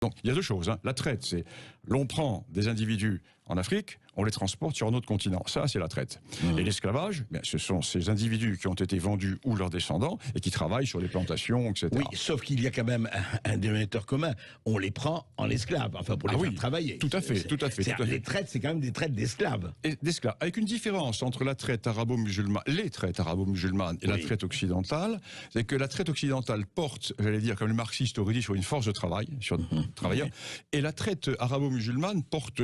Donc il y a deux choses. La traite, c'est l'on prend des individus en Afrique, on les transporte sur un autre continent. Ça, c'est la traite. Et l'esclavage, ce sont ces individus qui ont été vendus ou leurs descendants et qui travaillent sur les plantations, etc. Oui, sauf qu'il y a quand même un dénominateur commun. On les prend en esclaves, enfin pour les faire travailler. Tout à fait, tout à fait. Les traites, c'est quand même des traites d'esclaves. D'esclaves, avec une différence entre la traite arabo-musulmane, les traites arabo-musulmanes et la traite occidentale, c'est que la traite occidentale porte, j'allais dire, comme le marxiste aurait dit, sur une force de travail, sur travailleurs, et la traite arabo-musulmane porte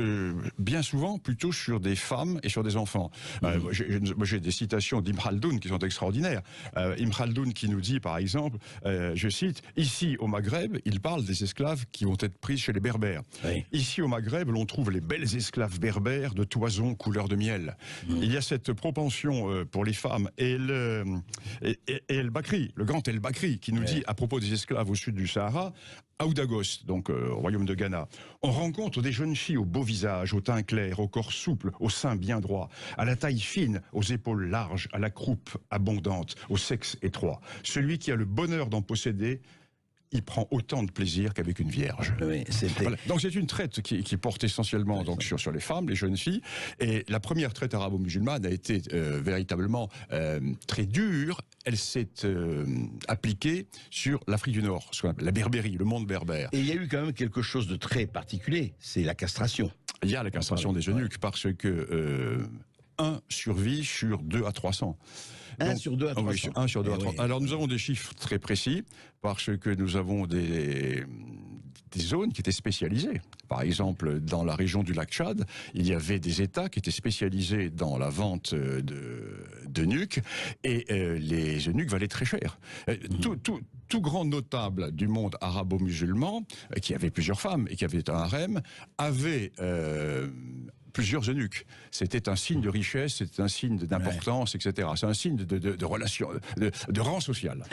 bien souvent plutôt sur des femmes et sur des enfants. Moi, j'ai des citations d'Ibn Khaldoun qui sont extraordinaires. Ibn Khaldoun qui nous dit, par exemple, je cite, ici au Maghreb, il parle des esclaves qui vont être pris chez les Berbères. Ici au Maghreb, l'on trouve les belles esclaves berbères de toison couleur de miel. Il y a cette propension pour les femmes et El-Bakri, le grand El-Bakri, qui nous dit à propos des esclaves au sud du Sahara, à Oudagos, donc au royaume de Ghana, on rencontre des jeunes filles au beau visage, au teint clair, au corps souple, au sein bien droit, à la taille fine, aux épaules larges, à la croupe abondante, au sexe étroit. Celui qui a le bonheur d'en posséder, il prend autant de plaisir qu'avec une vierge. Oui, voilà. Donc c'est une traite qui porte essentiellement donc sur les femmes, les jeunes filles. Et la première traite arabo-musulmane a été véritablement très dure. Elle s'est appliquée sur l'Afrique du Nord, ce qu'on appelle la Berbérie, le monde berbère. Et il y a eu quand même quelque chose de très particulier, c'est la castration. Il y a la castration des eunuques parce que 1 survit sur 2 à 300. Donc, 1 sur 2 à 300. Oui, 1 sur 2 à 300. Alors nous avons des chiffres très précis parce que nous avons des zones qui étaient spécialisées. Par exemple, dans la région du lac Tchad, il y avait des États qui étaient spécialisés dans la vente d'eunuques et les eunuques valaient très cher. Tout grand notable du monde arabo-musulman, qui avait plusieurs femmes et qui avait un harem, avait plusieurs eunuques. C'était un signe de richesse, c'était un signe d'importance, etc. C'est un signe de relation, de rang social.